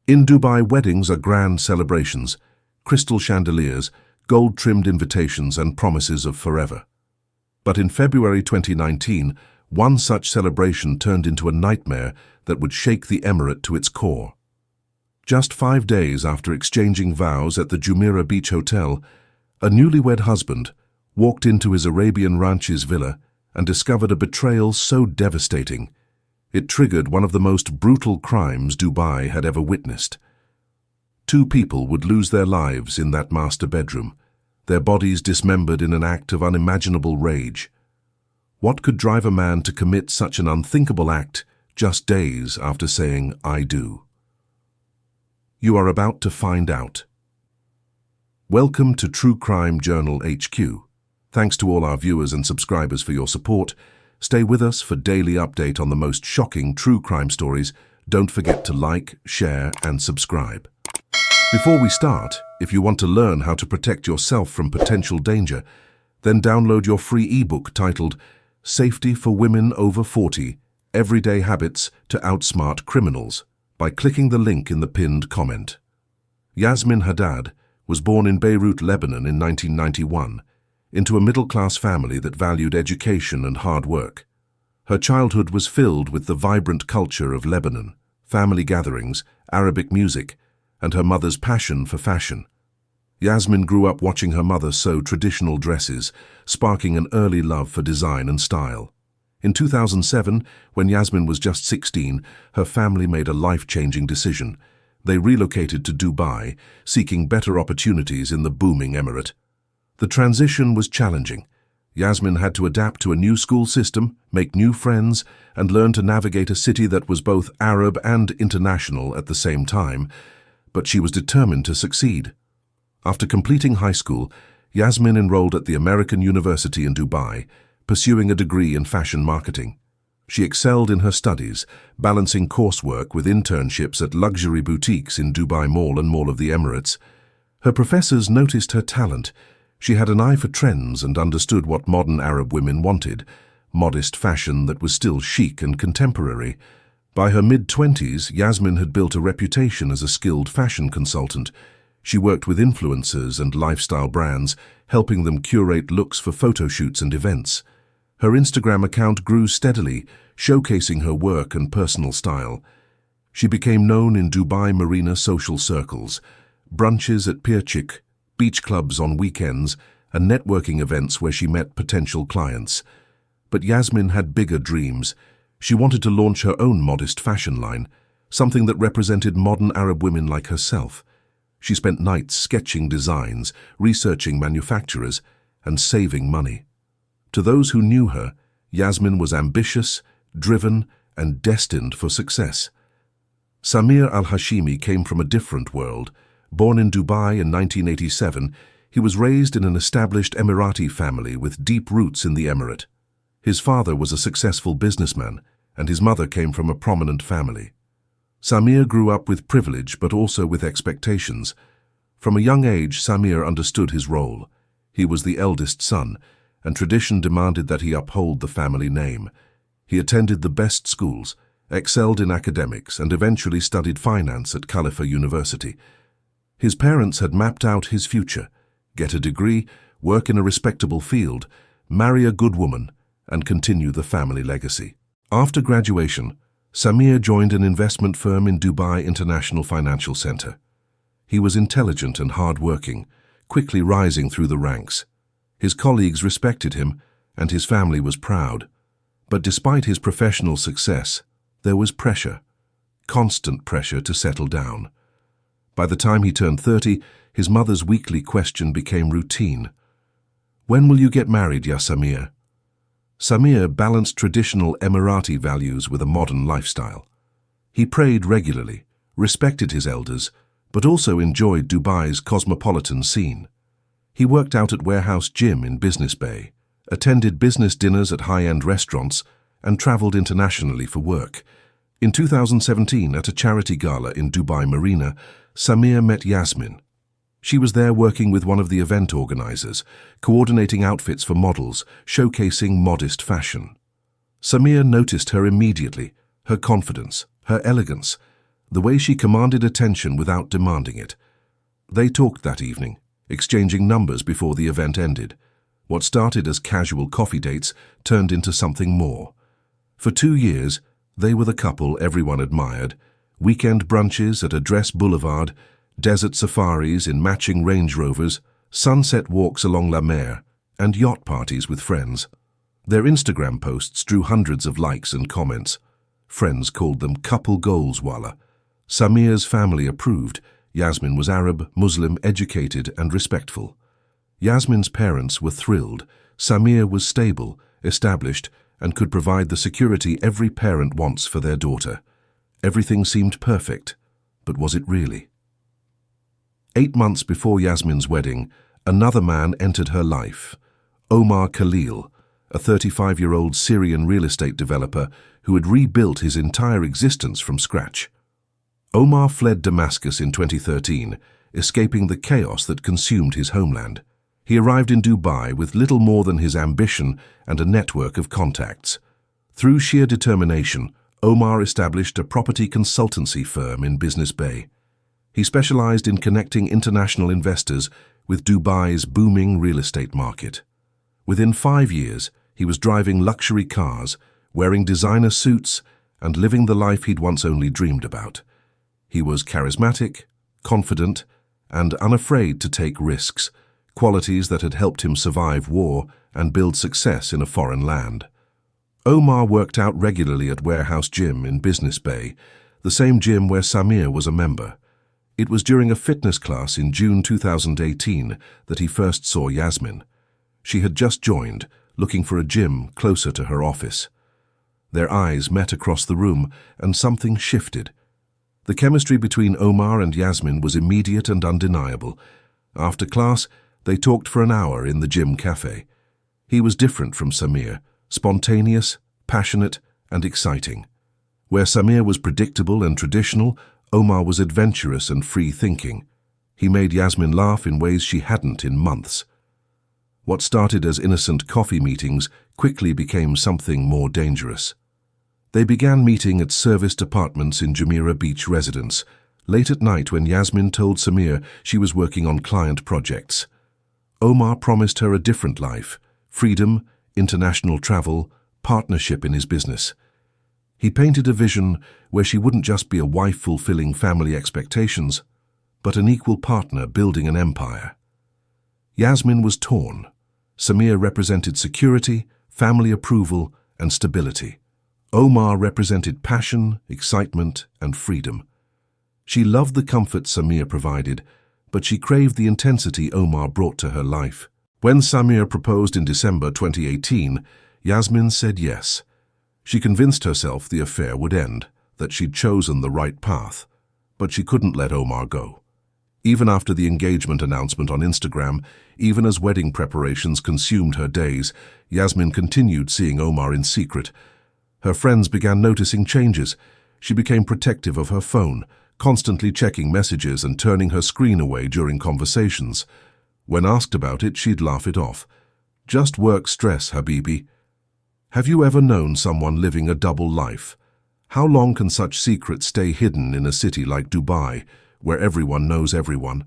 In Dubai, weddings are grand celebrations, crystal chandeliers, gold-trimmed invitations and promises of forever. But in February 2019, one such celebration turned into a nightmare that would shake the emirate to its core. Just 5 days after exchanging vows at the Jumeirah Beach Hotel, a newlywed husband walked into his Arabian ranch's villa and discovered a betrayal so devastating it triggered one of the most brutal crimes Dubai had ever witnessed. 2 people would lose their lives in that master bedroom, their bodies dismembered in an act of unimaginable rage. What could drive a man to commit such an unthinkable act just days after saying, "I do"? You are about to find out. Welcome to True Crime Journal HQ. Thanks to all our viewers and subscribers for your support. Stay with us for daily update on the most shocking true crime stories. Don't forget to like, share, and subscribe. Before we start, if you want to learn how to protect yourself from potential danger, then download your free ebook titled Safety for Women Over 40, Everyday Habits to Outsmart Criminals by clicking the link in the pinned comment. Yasmin Hadad was born in Beirut, Lebanon in 1991, into a middle-class family that valued education and hard work. Her childhood was filled with the vibrant culture of Lebanon, family gatherings, Arabic music, and her mother's passion for fashion. Yasmin grew up watching her mother sew traditional dresses, sparking an early love for design and style. In 2007, when Yasmin was just 16, her family made a life-changing decision. They relocated to Dubai, seeking better opportunities in the booming emirate. The transition was challenging. Yasmin had to adapt to a new school system, make new friends, and learn to navigate a city that was both Arab and international at the same time, but she was determined to succeed. After completing high school, Yasmin enrolled at the American University in Dubai, pursuing a degree in fashion marketing. She excelled in her studies, balancing coursework with internships at luxury boutiques in Dubai Mall and Mall of the Emirates. Her professors noticed her talent. She had an eye for trends and understood what modern Arab women wanted, modest fashion that was still chic and contemporary. By her mid-20s, Yasmin had built a reputation as a skilled fashion consultant. She worked with influencers and lifestyle brands, helping them curate looks for photo shoots and events. Her Instagram account grew steadily, showcasing her work and personal style. She became known in Dubai Marina social circles, brunches at Pier Chic, beach clubs on weekends, and networking events where she met potential clients. But Yasmin had bigger dreams. She wanted to launch her own modest fashion line, something that represented modern Arab women like herself. She spent nights sketching designs, researching manufacturers, and saving money. To those who knew her, Yasmin was ambitious, driven, and destined for success. Samir Al-Hashimi came from a different world. Born in Dubai in 1987, he was raised in an established Emirati family with deep roots in the emirate. His father was a successful businessman, and his mother came from a prominent family. Samir grew up with privilege but also with expectations. From a young age, Samir understood his role. He was the eldest son, and tradition demanded that he uphold the family name. He attended the best schools, excelled in academics, and eventually studied finance at Khalifa University. His parents had mapped out his future: get a degree, work in a respectable field, marry a good woman, and continue the family legacy. After graduation, Samir joined an investment firm in Dubai International Financial Center. He was intelligent and hard-working, quickly rising through the ranks. His colleagues respected him, and his family was proud. But despite his professional success, there was pressure, constant pressure to settle down. By the time he turned 30, his mother's weekly question became routine. "When will you get married, ya Samir?" Samir balanced traditional Emirati values with a modern lifestyle. He prayed regularly, respected his elders, but also enjoyed Dubai's cosmopolitan scene. He worked out at Warehouse Gym in Business Bay, attended business dinners at high-end restaurants, and traveled internationally for work. In 2017, at a charity gala in Dubai Marina, Samir met Yasmin. She was there working with one of the event organizers, coordinating outfits for models, showcasing modest fashion. Samir noticed her immediately, her confidence, her elegance. the way she commanded attention without demanding it. They talked that evening, exchanging numbers before the event ended. What started as casual coffee dates turned into something more. For 2 years, they were the couple everyone admired. Weekend brunches at Address Boulevard, desert safaris in matching Range Rovers, sunset walks along La Mer, and yacht parties with friends. Their Instagram posts drew hundreds of likes and comments. Friends called them couple goals, walla. Samir's family approved. Yasmin was Arab, Muslim, educated and respectful. Yasmin's parents were thrilled. Samir was stable, established, and could provide the security every parent wants for their daughter. Everything seemed perfect, but was it really? 8 months before Yasmin's wedding, another man entered her life. Omar Khalil, a 35-year-old Syrian real estate developer who had rebuilt his entire existence from scratch. Omar fled Damascus in 2013, escaping the chaos that consumed his homeland. He arrived in Dubai with little more than his ambition and a network of contacts. Through sheer determination, Omar established a property consultancy firm in Business Bay. He specialized in connecting international investors with Dubai's booming real estate market. Within 5 years, he was driving luxury cars, wearing designer suits, and living the life he'd once only dreamed about. He was charismatic, confident, and unafraid to take risks, qualities that had helped him survive war and build success in a foreign land. Omar worked out regularly at Warehouse Gym in Business Bay, the same gym where Samir was a member. It was during a fitness class in June 2018 that he first saw Yasmin. She had just joined, looking for a gym closer to her office. Their eyes met across the room, and something shifted. The chemistry between Omar and Yasmin was immediate and undeniable. After class, they talked for an hour in the gym cafe. He was different from Samir, spontaneous, passionate, and exciting. Where Samir was predictable and traditional, Omar was adventurous and free-thinking. He made Yasmin laugh in ways she hadn't in months. What started as innocent coffee meetings quickly became something more dangerous. They began meeting at serviced apartments in Jumeirah Beach residence, late at night when Yasmin told Samir she was working on client projects. Omar promised her a different life, freedom, international travel, partnership in his business. He painted a vision where she wouldn't just be a wife fulfilling family expectations, but an equal partner building an empire. Yasmin was torn. Samir represented security, family approval, and stability. Omar represented passion, excitement, and freedom. She loved the comfort Samir provided, but she craved the intensity Omar brought to her life. When Samir proposed in December 2018, Yasmin said yes. She convinced herself the affair would end, that she'd chosen the right path, but she couldn't let Omar go. Even after the engagement announcement on Instagram, even as wedding preparations consumed her days, Yasmin continued seeing Omar in secret. Her friends began noticing changes. She became protective of her phone, constantly checking messages and turning her screen away during conversations. When asked about it, she'd laugh it off. Just work stress, Habibi. Have you ever known someone living a double life? How long can such secrets stay hidden in a city like Dubai, where everyone knows everyone?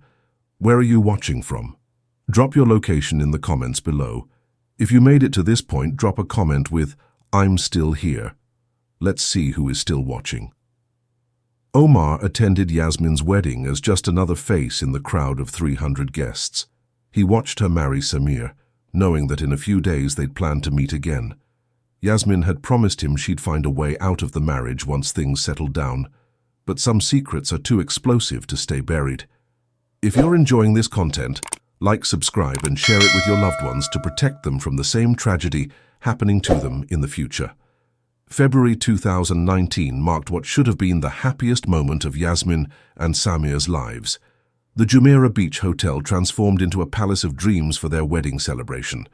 Where are you watching from? Drop your location in the comments below. If you made it to this point, drop a comment with, "I'm still here." Let's see who is still watching. Omar attended Yasmin's wedding as just another face in the crowd of 300 guests. He watched her marry Samir, knowing that in a few days they'd planned to meet again. Yasmin had promised him she'd find a way out of the marriage once things settled down, but some secrets are too explosive to stay buried. If you're enjoying this content, like, subscribe, and share it with your loved ones to protect them from the same tragedy happening to them in the future. February 2019 marked what should have been the happiest moment of Yasmin and Samir's lives. The Jumeirah Beach Hotel transformed into a palace of dreams for their wedding celebration.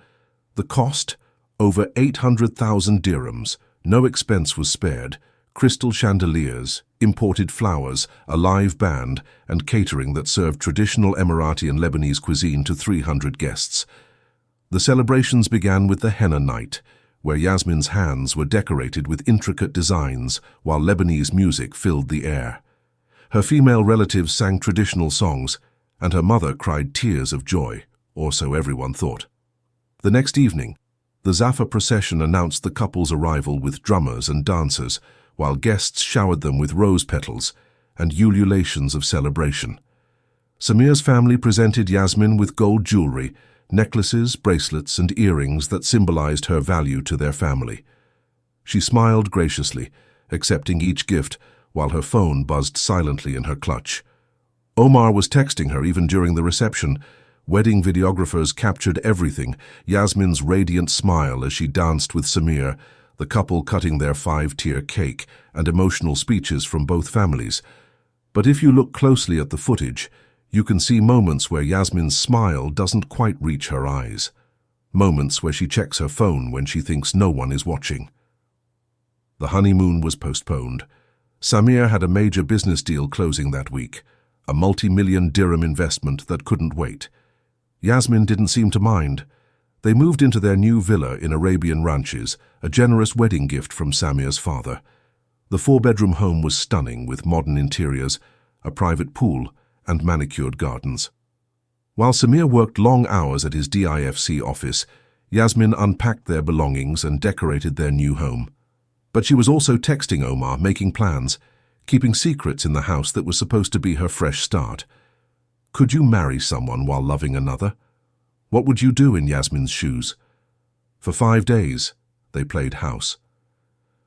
The cost? Over 800,000 dirhams. No expense was spared. Crystal chandeliers, imported flowers, a live band, and catering that served traditional Emirati and Lebanese cuisine to 300 guests. The celebrations began with the henna night, where Yasmin's hands were decorated with intricate designs while Lebanese music filled the air. Her female relatives sang traditional songs, and her mother cried tears of joy, or so everyone thought. The next evening, the Zafar procession announced the couple's arrival with drummers and dancers, while guests showered them with rose petals and ululations of celebration. Samir's family presented Yasmin with gold jewelry, necklaces, bracelets, and earrings that symbolized her value to their family. She smiled graciously, accepting each gift, while her phone buzzed silently in her clutch. Omar was texting her even during the reception. Wedding videographers captured everything: Yasmin's radiant smile as she danced with Samir, the couple cutting their 5-tier cake, and emotional speeches from both families. But if you look closely at the footage, you can see moments where Yasmin's smile doesn't quite reach her eyes. Moments where she checks her phone when she thinks no one is watching. The honeymoon was postponed. Samir had a major business deal closing that week, a multi-million dirham investment that couldn't wait. Yasmin didn't seem to mind. They moved into their new villa in Arabian Ranches, a generous wedding gift from Samir's father. The 4-bedroom home was stunning, with modern interiors, a private pool, and manicured gardens. While Samir worked long hours at his DIFC office, Yasmin unpacked their belongings and decorated their new home. But she was also texting Omar, making plans, keeping secrets in the house that was supposed to be her fresh start. Could you marry someone while loving another? What would you do in Yasmin's shoes? For 5 days, they played house.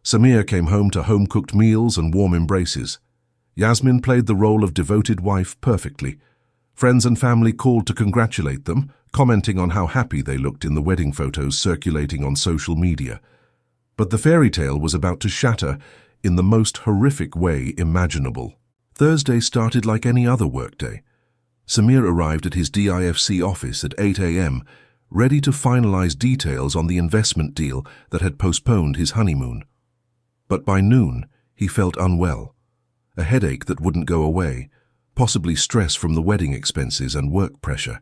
Samir came home to home-cooked meals and warm embraces. Yasmin played the role of devoted wife perfectly. Friends and family called to congratulate them, commenting on how happy they looked in the wedding photos circulating on social media. But the fairy tale was about to shatter in the most horrific way imaginable. Thursday started like any other workday. Samir arrived at his DIFC office at 8 a.m., ready to finalize details on the investment deal that had postponed his honeymoon. But by noon, he felt unwell. A headache that wouldn't go away, possibly stress from the wedding expenses and work pressure.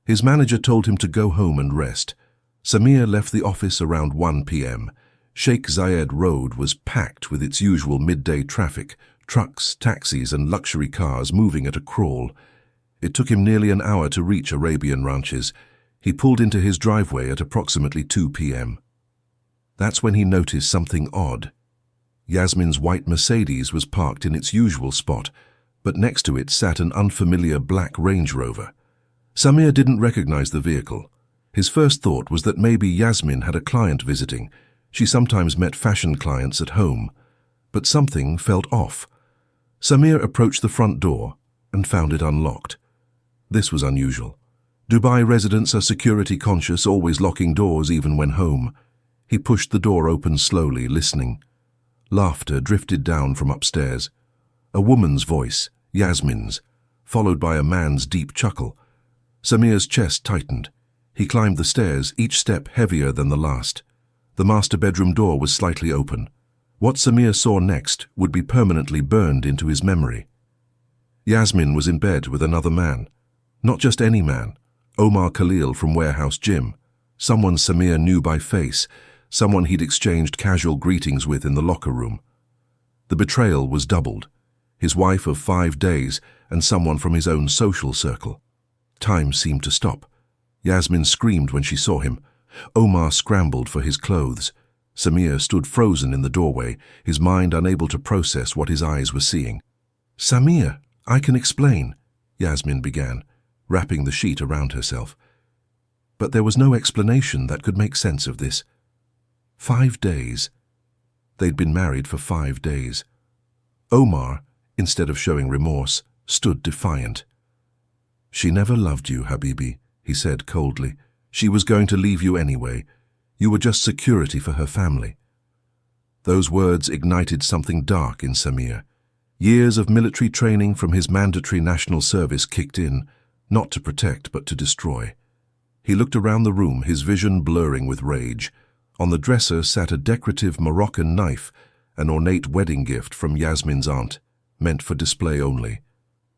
His manager told him to go home and rest. Samir left the office around 1 p.m. Sheikh Zayed Road was packed with its usual midday traffic, trucks, taxis, and luxury cars moving at a crawl. It took him nearly an hour to reach Arabian Ranches. He pulled into his driveway at approximately 2 p.m. That's when he noticed something odd. Yasmin's white Mercedes was parked in its usual spot, but next to it sat an unfamiliar black Range Rover. Samir didn't recognize the vehicle. His first thought was that maybe Yasmin had a client visiting. She sometimes met fashion clients at home. But something felt off. Samir approached the front door and found it unlocked. This was unusual. Dubai residents are security conscious, always locking doors even when home. He pushed the door open slowly, listening. Laughter drifted down from upstairs. A woman's voice, Yasmin's, followed by a man's deep chuckle. Samir's chest tightened. He climbed the stairs, each step heavier than the last. The master bedroom door was slightly open. What Samir saw next would be permanently burned into his memory. Yasmin was in bed with another man. Not just any man. Omar Khalil from Warehouse Gym. Someone Samir knew by face. Someone he'd exchanged casual greetings with in the locker room. The betrayal was doubled. His wife of 5 days and someone from his own social circle. Time seemed to stop. Yasmin screamed when she saw him. Omar scrambled for his clothes. Samir stood frozen in the doorway, his mind unable to process what his eyes were seeing. "Samir, I can explain," Yasmin began, wrapping the sheet around herself. But there was no explanation that could make sense of this. 5 days. They'd been married for 5 days. Omar, instead of showing remorse, stood defiant. "She never loved you, Habibi," he said coldly. "She was going to leave you anyway. You were just security for her family." Those words ignited something dark in Samir. Years of military training from his mandatory national service kicked in, not to protect but to destroy. He looked around the room, his vision blurring with rage. On the dresser sat a decorative Moroccan knife, an ornate wedding gift from Yasmin's aunt, meant for display only.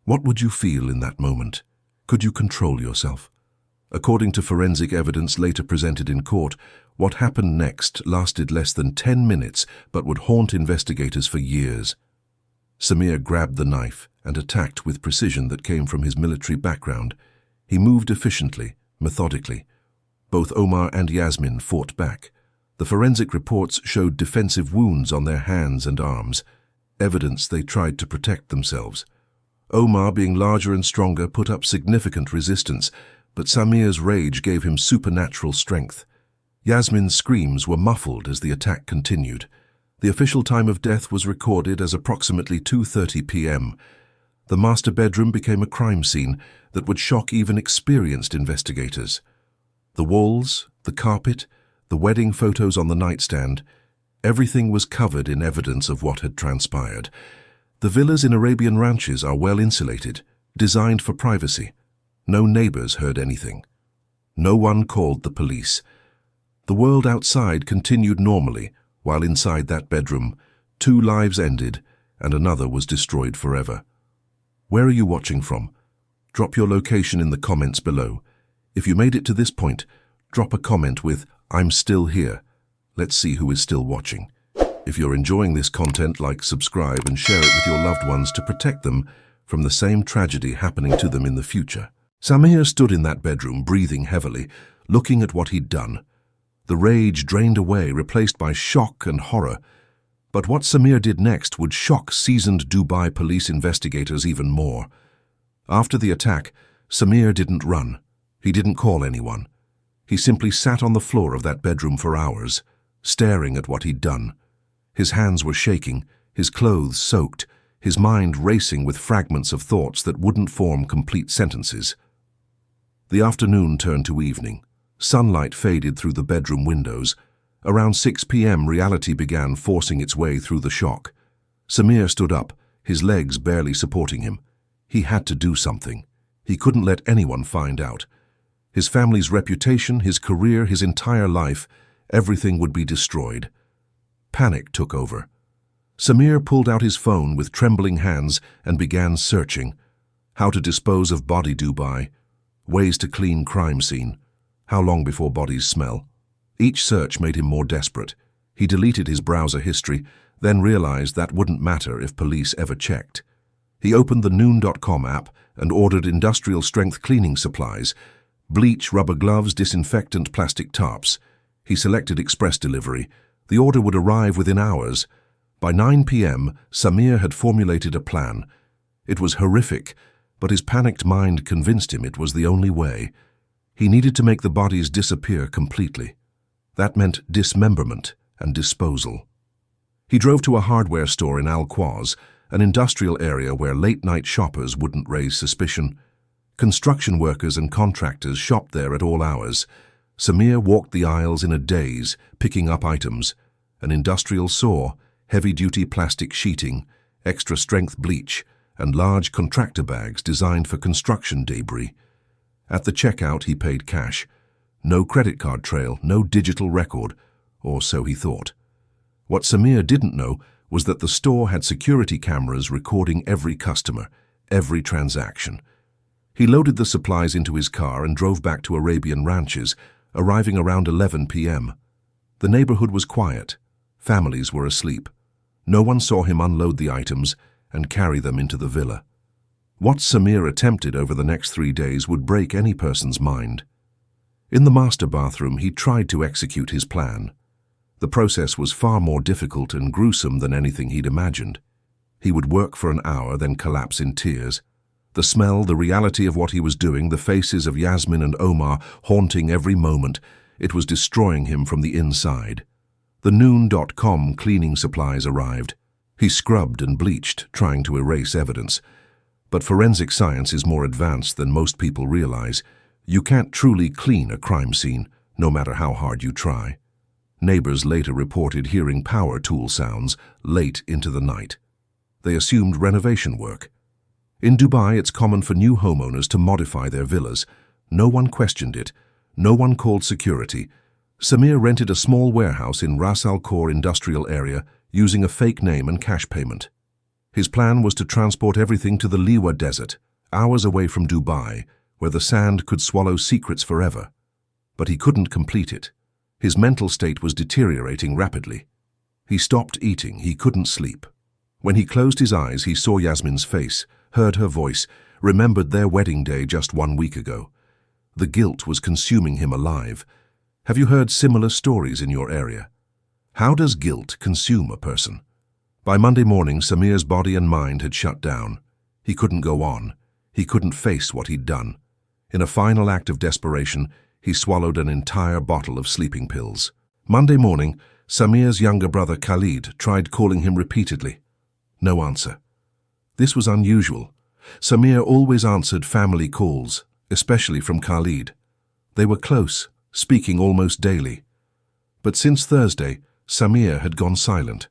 What would you feel in that moment? Could you control yourself? According to forensic evidence later presented in court, what happened next lasted less than 10 minutes but would haunt investigators for years. Samir grabbed the knife and attacked with precision that came from his military background. He moved efficiently, methodically. Both Omar and Yasmin fought back. The forensic reports showed defensive wounds on their hands and arms, evidence they tried to protect themselves. Omar, being larger and stronger, put up significant resistance, but Samir's rage gave him supernatural strength. Yasmin's screams were muffled as the attack continued. The official time of death was recorded as approximately 2:30 p.m. The master bedroom became a crime scene that would shock even experienced investigators. The walls, the carpet, the wedding photos on the nightstand, everything was covered in evidence of what had transpired. The villas in Arabian ranches are well insulated, designed for privacy. No neighbors heard anything. No one called the police. The world outside continued normally, while inside that bedroom, 2 lives ended and another was destroyed forever. Where are you watching from? Drop your location in the comments below. If you made it to this point, drop a comment with "I'm still here." Let's see who is still watching. If you're enjoying this content, like, subscribe, and share it with your loved ones to protect them from the same tragedy happening to them in the future. Samir stood in that bedroom, breathing heavily, looking at what he'd done. The rage drained away, replaced by shock and horror. But what Samir did next would shock seasoned Dubai police investigators even more. After the attack, Samir didn't run. He didn't call anyone. He simply sat on the floor of that bedroom for hours, staring at what he'd done. His hands were shaking, his clothes soaked, his mind racing with fragments of thoughts that wouldn't form complete sentences. The afternoon turned to evening. Sunlight faded through the bedroom windows. Around 6 p.m., reality began forcing its way through the shock. Samir stood up, his legs barely supporting him. He had to do something. He couldn't let anyone find out. His family's reputation, his career, his entire life, everything would be destroyed. Panic took over. Samir pulled out his phone with trembling hands and began searching. How to dispose of body Dubai. Ways to clean crime scene. How long before bodies smell? Each search made him more desperate. He deleted his browser history, then realized that wouldn't matter if police ever checked. He opened the noon.com app and ordered industrial-strength cleaning supplies: bleach, rubber gloves, disinfectant, plastic tarps. He selected express delivery. The order would arrive within hours. By 9 p.m., Samir had formulated a plan. It was horrific, but his panicked mind convinced him it was the only way. He needed to make the bodies disappear completely. That meant dismemberment and disposal. He drove to a hardware store in Al-Quaz, an industrial area where late-night shoppers wouldn't raise suspicion. Construction workers and contractors shopped there at all hours. Samir walked the aisles in a daze, picking up items: an industrial saw, heavy-duty plastic sheeting, extra-strength bleach, and large contractor bags designed for construction debris. At the checkout, he paid cash. No credit card trail, no digital record, or so he thought. What Samir didn't know was that the store had security cameras recording every customer, every transaction. He loaded the supplies into his car and drove back to Arabian ranches, arriving around 11 p.m. The neighborhood was quiet. Families were asleep. No one saw him unload the items and carry them into the villa. What Samir attempted over the next 3 days would break any person's mind. In the master bathroom, he tried to execute his plan. The process was far more difficult and gruesome than anything he'd imagined. He would work for an hour, then collapse in tears. The smell, the reality of what he was doing, the faces of Yasmin and Omar haunting every moment, it was destroying him from the inside. The noon.com cleaning supplies arrived. He scrubbed and bleached, trying to erase evidence. But forensic science is more advanced than most people realize. You can't truly clean a crime scene, no matter how hard you try. Neighbors later reported hearing power tool sounds late into the night. They assumed renovation work. In Dubai, it's common for new homeowners to modify their villas. No one questioned it. No one called security. Samir rented a small warehouse in Ras Al Khor industrial area using a fake name and cash payment. His plan was to transport everything to the Liwa Desert, hours away from Dubai, where the sand could swallow secrets forever. But he couldn't complete it. His mental state was deteriorating rapidly. He stopped eating, he couldn't sleep. When he closed his eyes, he saw Yasmin's face, heard her voice, remembered their wedding day just 1 week ago. The guilt was consuming him alive. Have you heard similar stories in your area? How does guilt consume a person? By Monday morning, Samir's body and mind had shut down. He couldn't go on. He couldn't face what he'd done. In a final act of desperation, he swallowed an entire bottle of sleeping pills. Monday morning, Samir's younger brother Khalid tried calling him repeatedly. No answer. This was unusual. Samir always answered family calls, especially from Khalid. They were close, speaking almost daily. But since Thursday, Samir had gone silent.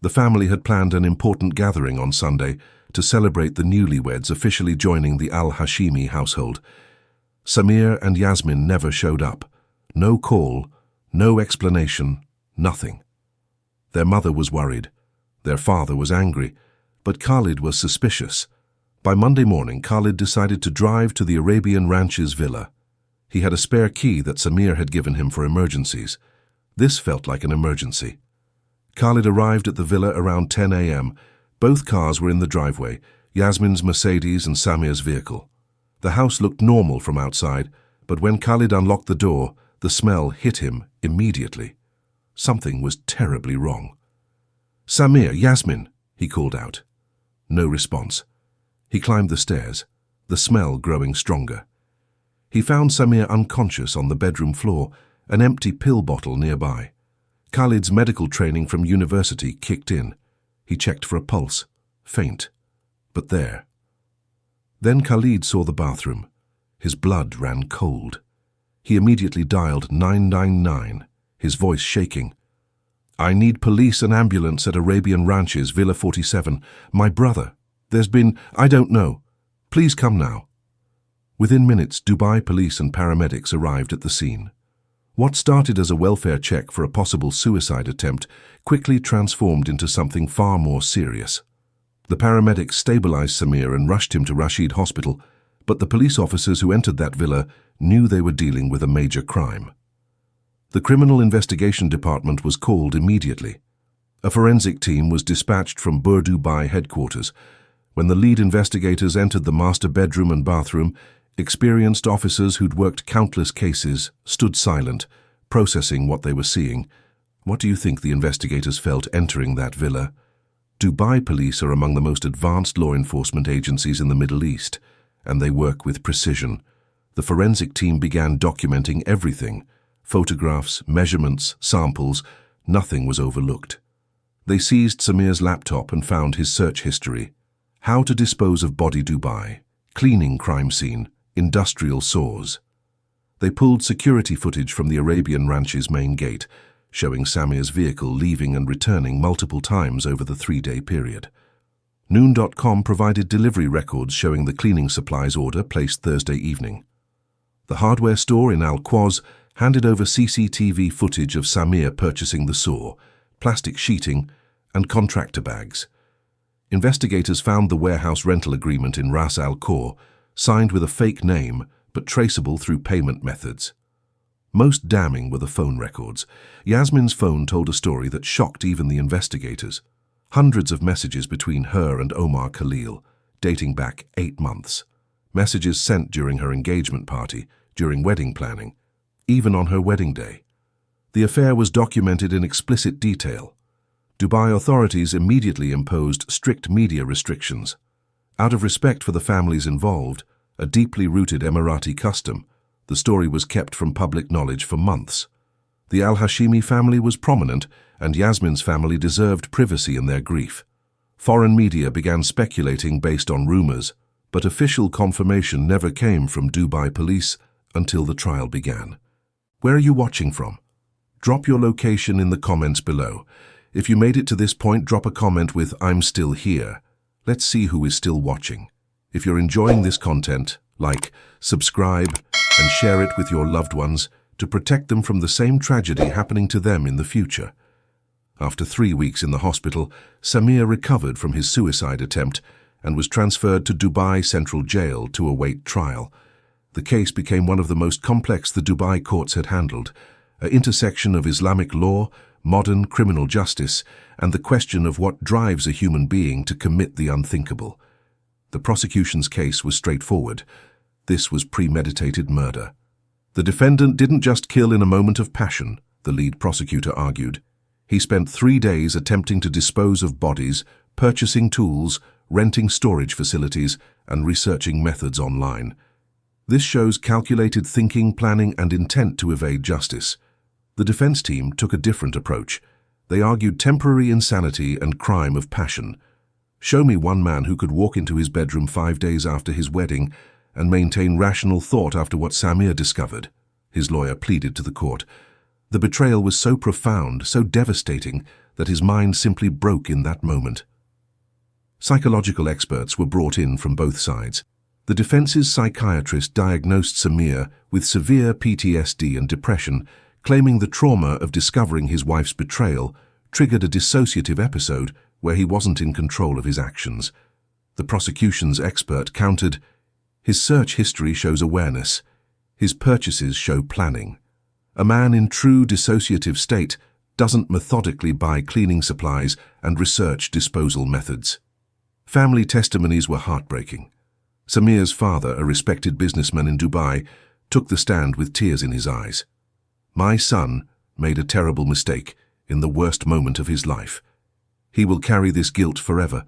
The family had planned an important gathering on Sunday to celebrate the newlyweds officially joining the Al-Hashimi household. Samir and Yasmin never showed up. No call, no explanation, nothing. Their mother was worried. Their father was angry. But Khalid was suspicious. By Monday morning, Khalid decided to drive to the Arabian Ranches villa. He had a spare key that Samir had given him for emergencies. This felt like an emergency. Khalid arrived at the villa around 10 a.m. Both cars were in the driveway, Yasmin's Mercedes and Samir's vehicle. The house looked normal from outside, but when Khalid unlocked the door, the smell hit him immediately. Something was terribly wrong. "Samir, Yasmin," he called out. No response. He climbed the stairs, the smell growing stronger. He found Samir unconscious on the bedroom floor, an empty pill bottle nearby. Khalid's medical training from university kicked in. He checked for a pulse, faint, but there. Then Khalid saw the bathroom. His blood ran cold. He immediately dialed 999, his voice shaking. "I need police and ambulance at Arabian Ranches, Villa 47. My brother. I don't know. Please come now." Within minutes, Dubai police and paramedics arrived at the scene. What started as a welfare check for a possible suicide attempt quickly transformed into something far more serious. The paramedics stabilized Samir and rushed him to Rashid Hospital, but the police officers who entered that villa knew they were dealing with a major crime. The Criminal Investigation Department was called immediately. A forensic team was dispatched from Bur Dubai headquarters. When the lead investigators entered the master bedroom and bathroom, experienced officers who'd worked countless cases stood silent, processing what they were seeing. What do you think the investigators felt entering that villa? Dubai police are among the most advanced law enforcement agencies in the Middle East, and they work with precision. The forensic team began documenting everything. Photographs, measurements, samples, nothing was overlooked. They seized Samir's laptop and found his search history. How to dispose of body Dubai, cleaning crime scene, industrial saws. They pulled security footage from the Arabian Ranch's main gate, showing Samir's vehicle leaving and returning multiple times over the 3-day period. Noon.com provided delivery records showing the cleaning supplies order placed Thursday evening. The hardware store in Al-Quoz handed over CCTV footage of Samir purchasing the saw, plastic sheeting, and contractor bags. Investigators found the warehouse rental agreement in Ras Al Khor, signed with a fake name but traceable through payment methods. Most damning were the phone records. Yasmin's phone told a story that shocked even the investigators. Hundreds of messages between her and Omar Khalil, dating back 8 months. Messages sent during her engagement party, during wedding planning, even on her wedding day. The affair was documented in explicit detail. Dubai authorities immediately imposed strict media restrictions. Out of respect for the families involved, a deeply rooted Emirati custom, the story was kept from public knowledge for months. The Al-Hashimi family was prominent, and Yasmin's family deserved privacy in their grief. Foreign media began speculating based on rumors, but official confirmation never came from Dubai police until the trial began. Where are you watching from? Drop your location in the comments below. If you made it to this point, drop a comment with "I'm still here." Let's see who is still watching. If you're enjoying this content, like, subscribe, and share it with your loved ones to protect them from the same tragedy happening to them in the future. After 3 weeks in the hospital, Samir recovered from his suicide attempt and was transferred to Dubai Central Jail to await trial. The case became one of the most complex the Dubai courts had handled, an intersection of Islamic law, modern criminal justice, and the question of what drives a human being to commit the unthinkable. The prosecution's case was straightforward. This was premeditated murder. The defendant didn't just kill in a moment of passion, the lead prosecutor argued. He spent 3 days attempting to dispose of bodies, purchasing tools, renting storage facilities, and researching methods online. This shows calculated thinking, planning, and intent to evade justice. The defense team took a different approach. They argued temporary insanity and crime of passion. Show me one man who could walk into his bedroom 5 days after his wedding and maintain rational thought after what Samir discovered, his lawyer pleaded to the court. The betrayal was so profound, so devastating, that his mind simply broke in that moment. Psychological experts were brought in from both sides. The defense's psychiatrist diagnosed Samir with severe PTSD and depression, claiming the trauma of discovering his wife's betrayal triggered a dissociative episode where he wasn't in control of his actions. The prosecution's expert countered, his search history shows awareness. His purchases show planning. A man in true dissociative state doesn't methodically buy cleaning supplies and research disposal methods. Family testimonies were heartbreaking. Samir's father, a respected businessman in Dubai, took the stand with tears in his eyes. My son made a terrible mistake in the worst moment of his life. He will carry this guilt forever.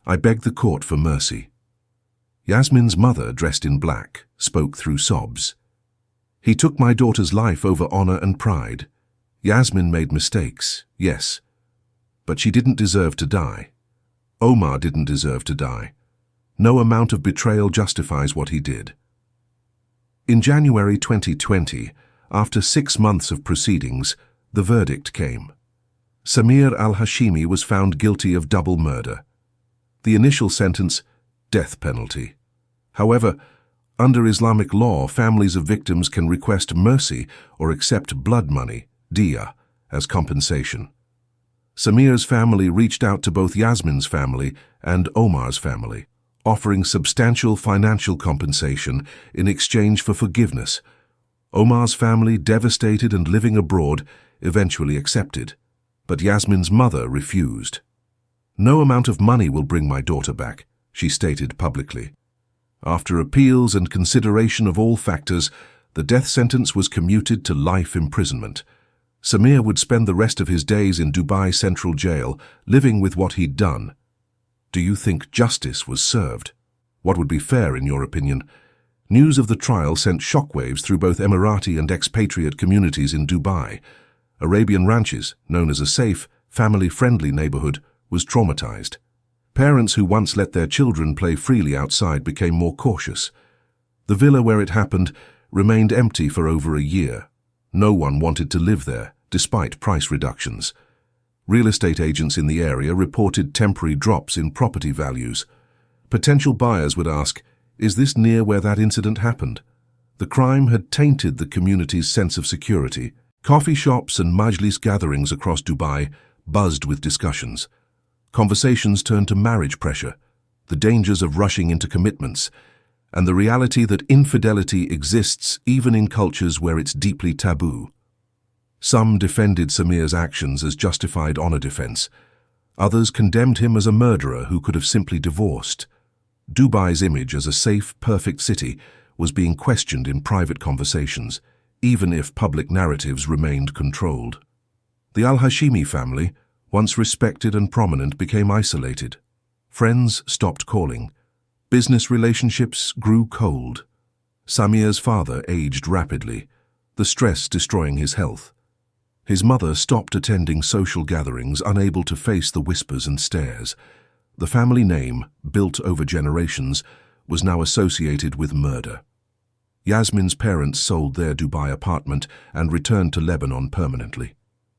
I beg the court for mercy. Yasmin's mother, dressed in black, spoke through sobs. He took my daughter's life over honor and pride. Yasmin made mistakes, yes, but she didn't deserve to die. Omar didn't deserve to die. No amount of betrayal justifies what he did. In January 2020, after 6 months of proceedings, the verdict came. Samir Al-Hashimi was found guilty of double murder. The initial sentence, death penalty. However, under Islamic law, families of victims can request mercy or accept blood money, diya, as compensation. Samir's family reached out to both Yasmin's family and Omar's family, offering substantial financial compensation in exchange for forgiveness. Omar's family, devastated and living abroad, eventually accepted, but Yasmin's mother refused. No amount of money will bring my daughter back, she stated publicly. After appeals and consideration of all factors, the death sentence was commuted to life imprisonment. Samir would spend the rest of his days in Dubai Central Jail, living with what he'd done. Do you think justice was served? What would be fair, in your opinion? News of the trial sent shockwaves through both Emirati and expatriate communities in Dubai. Arabian Ranches, known as a safe, family-friendly neighborhood, was traumatized. Parents who once let their children play freely outside became more cautious. The villa where it happened remained empty for over a year. No one wanted to live there, despite price reductions. Real estate agents in the area reported temporary drops in property values. Potential buyers would ask, is this near where that incident happened? The crime had tainted the community's sense of security. Coffee shops and majlis gatherings across Dubai buzzed with discussions. Conversations turned to marriage pressure, the dangers of rushing into commitments, and the reality that infidelity exists even in cultures where it's deeply taboo. Some defended Samir's actions as justified honor defense. Others condemned him as a murderer who could have simply divorced. Dubai's image as a safe, perfect city was being questioned in private conversations, even if public narratives remained controlled. The Al-Hashimi family, once respected and prominent, became isolated. Friends stopped calling. Business relationships grew cold. Samir's father aged rapidly, the stress destroying his health. His mother stopped attending social gatherings, unable to face the whispers and stares. The family name, built over generations, was now associated with murder. Yasmin's parents sold their Dubai apartment and returned to Lebanon permanently.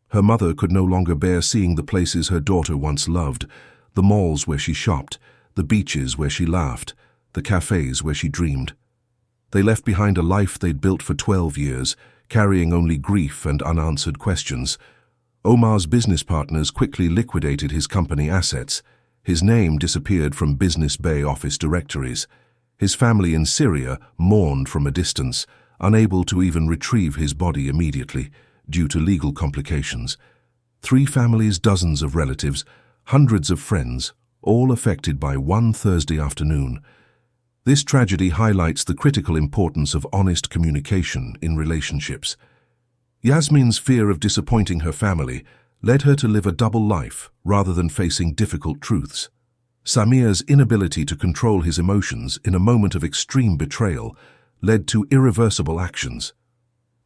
Her mother could no longer bear seeing the places her daughter once loved, the malls where she shopped, the beaches where she laughed, the cafes where she dreamed. They left behind a life they'd built for 12 years, carrying only grief and unanswered questions. Omar's business partners quickly liquidated his company assets. His name disappeared from Business Bay office directories. His family in Syria mourned from a distance, unable to even retrieve his body immediately due to legal complications. 3 families, dozens of relatives, hundreds of friends, all affected by one Thursday afternoon. This tragedy highlights the critical importance of honest communication in relationships. Yasmin's fear of disappointing her family led her to live a double life rather than facing difficult truths. Samir's inability to control his emotions in a moment of extreme betrayal led to irreversible actions.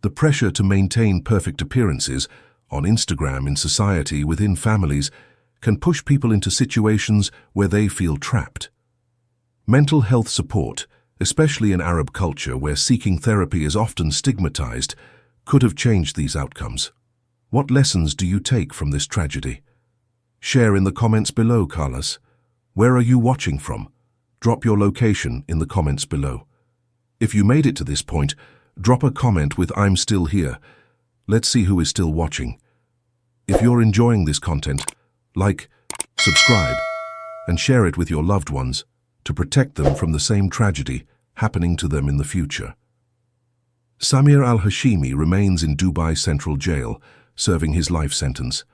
The pressure to maintain perfect appearances on Instagram, in society, within families, can push people into situations where they feel trapped. Mental health support, especially in Arab culture where seeking therapy is often stigmatized, could have changed these outcomes. What lessons do you take from this tragedy? Share in the comments below, Carlos. Where are you watching from? Drop your location in the comments below. If you made it to this point, drop a comment with "I'm still here." Let's see who is still watching. If you're enjoying this content, like, subscribe, and share it with your loved ones to protect them from the same tragedy happening to them in the future. Samir Al-Hashimi remains in Dubai Central Jail, serving his life sentence.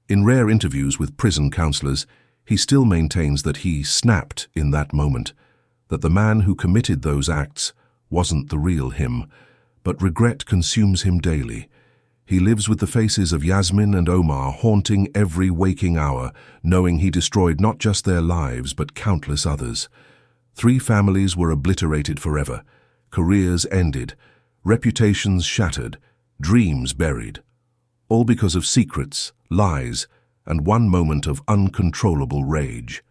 In rare interviews with prison counselors, he still maintains that he snapped in that moment, that the man who committed those acts wasn't the real him, but regret consumes him daily. He lives with the faces of Yasmin and Omar haunting every waking hour, knowing he destroyed not just their lives but countless others. 3 families were obliterated forever, careers ended, reputations shattered, dreams buried, all because of secrets, lies, and one moment of uncontrollable rage.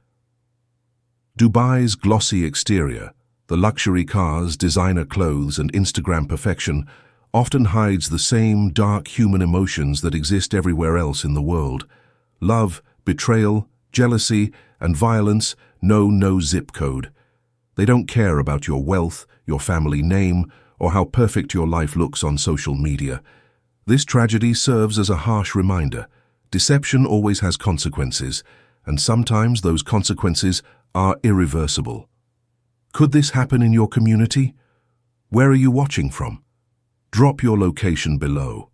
Dubai's glossy exterior, the luxury cars, designer clothes, and Instagram perfection often hides the same dark human emotions that exist everywhere else in the world. Love, betrayal, jealousy, and violence know no zip code. They don't care about your wealth, your family name, or how perfect your life looks on social media. This tragedy serves as a harsh reminder. Deception always has consequences, and sometimes those consequences are irreversible. Could this happen in your community? Where are you watching from? Drop your location below.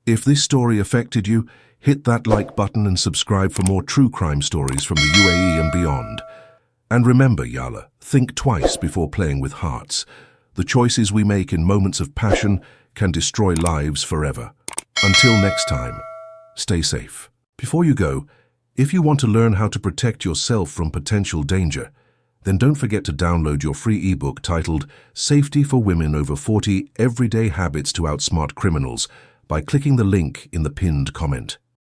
If this story affected you, hit that like button and subscribe for more true crime stories from the UAE and beyond. And remember, Yala, think twice before playing with hearts. The choices we make in moments of passion can destroy lives forever. Until next time, stay safe. Before you go, if you want to learn how to protect yourself from potential danger, then don't forget to download your free ebook titled Safety for Women Over 40 Everyday Habits to Outsmart Criminals by clicking the link in the pinned comment.